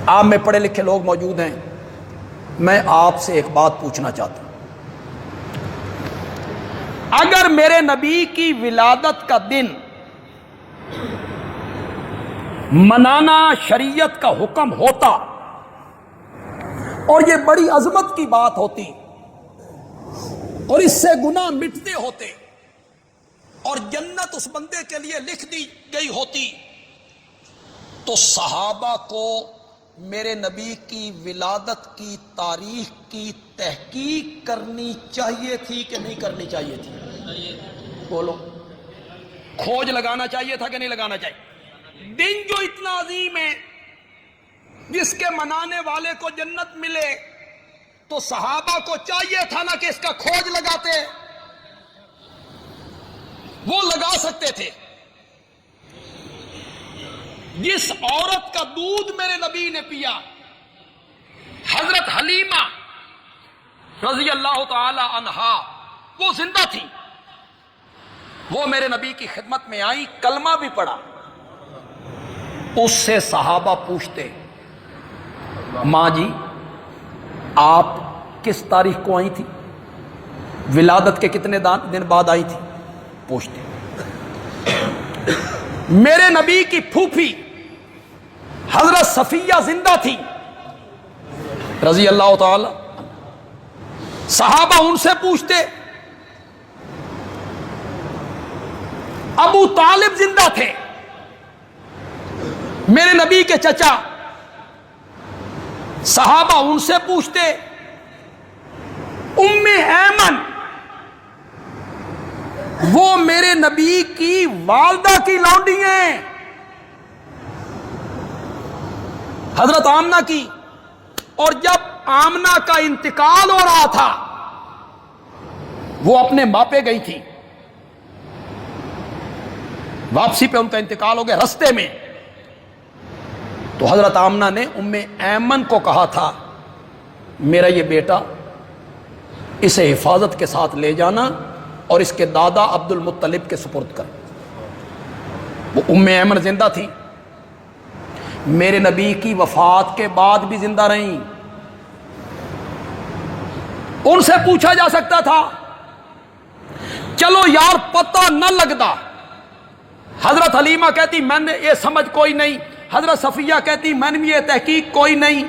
آپ میں پڑھے لکھے لوگ موجود ہیں، میں آپ سے ایک بات پوچھنا چاہتا ہوں، اگر میرے نبی کی ولادت کا دن منانا شریعت کا حکم ہوتا اور یہ بڑی عظمت کی بات ہوتی اور اس سے گناہ مٹتے ہوتے اور جنت اس بندے کے لیے لکھ دی گئی ہوتی، تو صحابہ کو میرے نبی کی ولادت کی تاریخ کی تحقیق کرنی چاہیے تھی کہ نہیں کرنی چاہیے تھی؟ بولو، کھوج لگانا چاہیے تھا کہ نہیں لگانا چاہیے؟ دن جو اتنا عظیم ہے، جس کے منانے والے کو جنت ملے، تو صحابہ کو چاہیے تھا نا کہ اس کا کھوج لگاتے، وہ لگا سکتے تھے۔ جس عورت کا دودھ میرے نبی نے پیا، حضرت حلیمہ رضی اللہ تعالی عنہا، وہ زندہ تھی، وہ میرے نبی کی خدمت میں آئی، کلمہ بھی پڑھا۔ اس سے صحابہ پوچھتے، ماں جی آپ کس تاریخ کو آئی تھی؟ ولادت کے کتنے دن بعد آئی تھی؟ پوچھتے۔ میرے نبی کی پھوپھی حضرت صفیہ زندہ تھی رضی اللہ تعالی، صحابہ ان سے پوچھتے۔ ابو طالب زندہ تھے، میرے نبی کے چچا، صحابہ ان سے پوچھتے۔ ام ایمن، وہ میرے نبی کی والدہ کی لونڈی ہیں، حضرت آمنہ کی، اور جب آمنہ کا انتقال ہو رہا تھا وہ اپنے ماپے گئی تھی، واپسی پہ ان کا انتقال ہو گیا رستے میں، تو حضرت آمنہ نے ام ایمن کو کہا تھا میرا یہ بیٹا اسے حفاظت کے ساتھ لے جانا اور اس کے دادا عبد المطلب کے سپرد کر۔ وہ ام ایمن زندہ تھی، میرے نبی کی وفات کے بعد بھی زندہ رہیں، ان سے پوچھا جا سکتا تھا۔ چلو یار پتہ نہ لگتا، حضرت حلیمہ کہتی میں نے یہ سمجھ کوئی نہیں، حضرت صفیہ کہتی میں نے یہ تحقیق کوئی نہیں،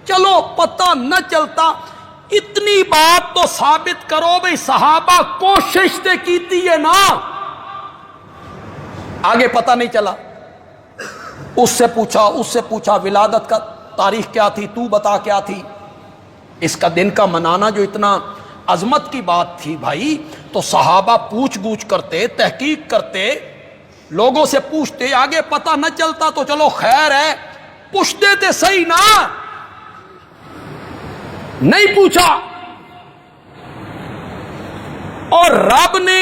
چلو پتہ نہ چلتا، اتنی بات تو ثابت کرو بھئی صحابہ کوشش تے کیتی ہے نا۔ آگے پتہ نہیں چلا، اس سے پوچھا ولادت کا تاریخ کیا تھی، تو بتا کیا تھی؟ اس کا دن کا منانا جو اتنا عظمت کی بات تھی بھائی، تو صحابہ پوچھ گوچھ کرتے، تحقیق کرتے، لوگوں سے پوچھتے، آگے پتہ نہ چلتا تو چلو خیر ہے، پوچھتے تھے صحیح نا، نہیں پوچھا، اور رب نے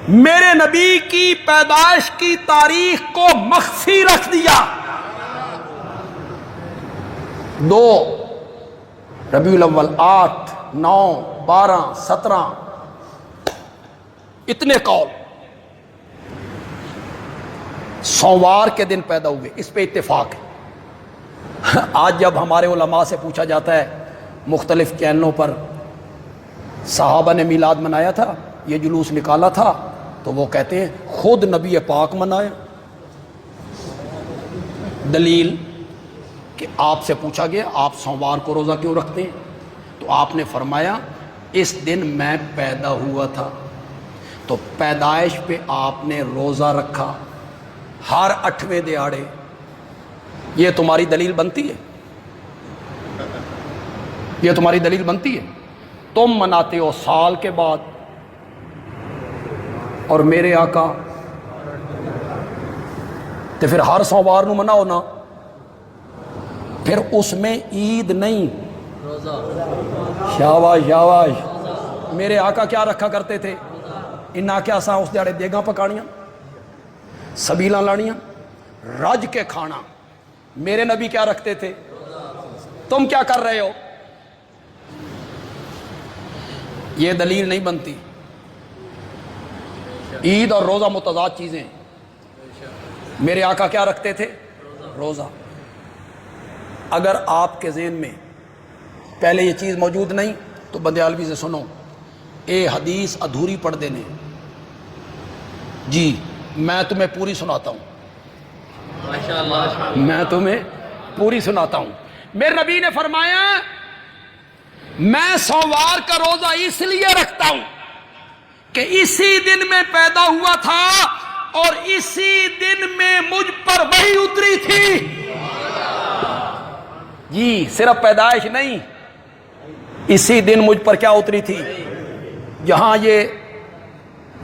میرے نبی کی پیدائش کی تاریخ کو مخفی رکھ دیا۔ 2 ربیع الاول، 8، 9، 12، 17، اتنے قول، سوموار کے دن پیدا ہوئے، اس پہ اتفاق ہے۔ آج جب ہمارے علماء سے پوچھا جاتا ہے مختلف چینلوں پر صحابہ نے میلاد منایا تھا، یہ جلوس نکالا تھا، تو وہ کہتے ہیں خود نبی پاک منایا۔ دلیل کہ آپ سے پوچھا گیا آپ سوموار کو روزہ کیوں رکھتے ہیں؟ تو آپ نے فرمایا اس دن میں پیدا ہوا تھا، تو پیدائش پہ آپ نے روزہ رکھا ہر 8ویں دہاڑے۔ یہ تمہاری دلیل بنتی ہے؟ یہ تمہاری دلیل بنتی ہے؟ تم مناتے ہو سال کے بعد، اور میرے آقا تو پھر ہر سوموار نو مناؤ نا، پھر اس میں عید نہیں، شاباش شاباش۔ میرے آقا کیا رکھا کرتے تھے؟ انہاں کیا سا اس دیہڑے دیگاں پکانیاں، سبیلاں لانیاں، رج کے کھانا۔ میرے نبی کیا رکھتے تھے؟ تم کیا کر رہے ہو؟ یہ دلیل نہیں بنتی۔ عید اور روزہ متضاد چیزیں ہیں۔ میرے آقا کیا رکھتے تھے؟ روزہ۔ اگر آپ کے ذہن میں پہلے یہ چیز موجود نہیں تو بندیالوی سے سنو، اے حدیث ادھوری پڑھ دینے، جی میں تمہیں پوری سناتا ہوں، میں تمہیں پوری سناتا ہوں۔ میرے نبی نے فرمایا میں سوموار کا روزہ اس لیے رکھتا ہوں کہ اسی دن میں پیدا ہوا تھا اور اسی دن میں مجھ پر وحی اتری تھی۔ جی صرف پیدائش نہیں، اسی دن مجھ پر کیا اتری تھی؟ جہاں یہ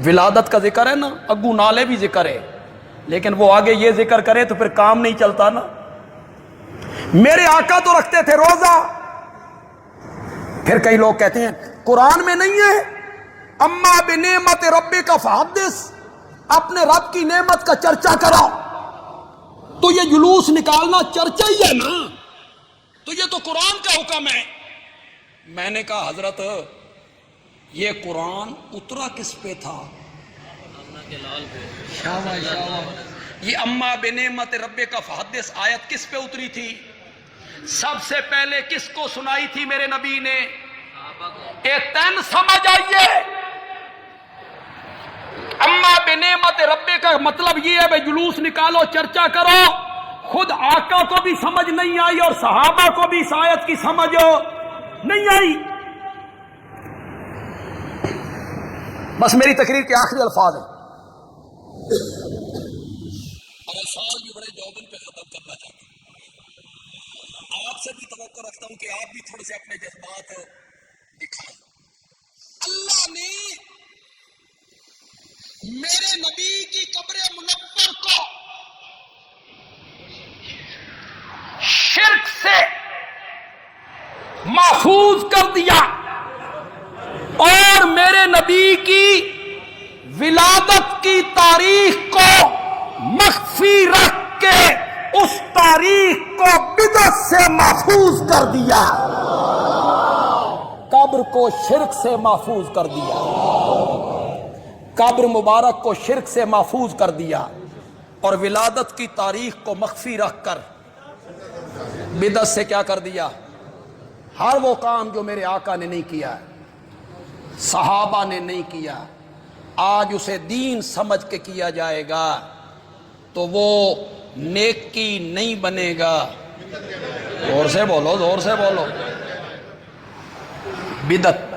ولادت کا ذکر ہے نا، اگو نالے بھی ذکر ہے، لیکن وہ آگے یہ ذکر کرے تو پھر کام نہیں چلتا نا۔ میرے آقا تو رکھتے تھے روزہ، پھر کئی لوگ کہتے ہیں قرآن میں نہیں ہے اما بنعمت ربک فحدث، اپنے رب کی نعمت کا چرچا کرو، تو یہ جلوس نکالنا چرچا ہی ہے نا، تو یہ تو قرآن کا حکم ہے۔ میں نے کہا حضرت یہ قرآن اترا کس پہ تھا؟ یہ اما بنعمت ربک فحدث آیت کس پہ اتری تھی؟ سب سے پہلے کس کو سنائی تھی میرے نبی نے؟ اے تین سمجھ آئیے، اما بنعمت ربک کا مطلب یہ ہے بھائی جلوس نکالو، چرچا کرو۔ خود آقا کو بھی سمجھ نہیں آئی اور صحابہ کو بھی اس آیت کی سمجھ نہیں آئی۔ بس میری تقریر کے آخری الفاظ ہیں، اور الفاظ بھی بڑے جوبن پہ ختم کرنا چاہتا ہوں۔ آپ سے بھی توقع رکھتا ہوں کہ آپ بھی تھوڑے سے اپنے جذبات دکھائیں۔ اللہ نے میرے نبی کی قبر منور کو شرک سے محفوظ کر دیا اور میرے نبی کی ولادت کی تاریخ کو مخفی رکھ کے اس تاریخ کو بدعت سے محفوظ کر دیا، قبر کو شرک سے محفوظ کر دیا، قبر مبارک کو شرک سے محفوظ کر دیا اور ولادت کی تاریخ کو مخفی رکھ کر بدعت سے کیا کر دیا؟ ہر وہ کام جو میرے آقا نے نہیں کیا، صحابہ نے نہیں کیا، آج اسے دین سمجھ کے کیا جائے گا تو وہ نیکی نہیں بنے گا۔ زور سے بولو، زور سے بولو۔ بدعت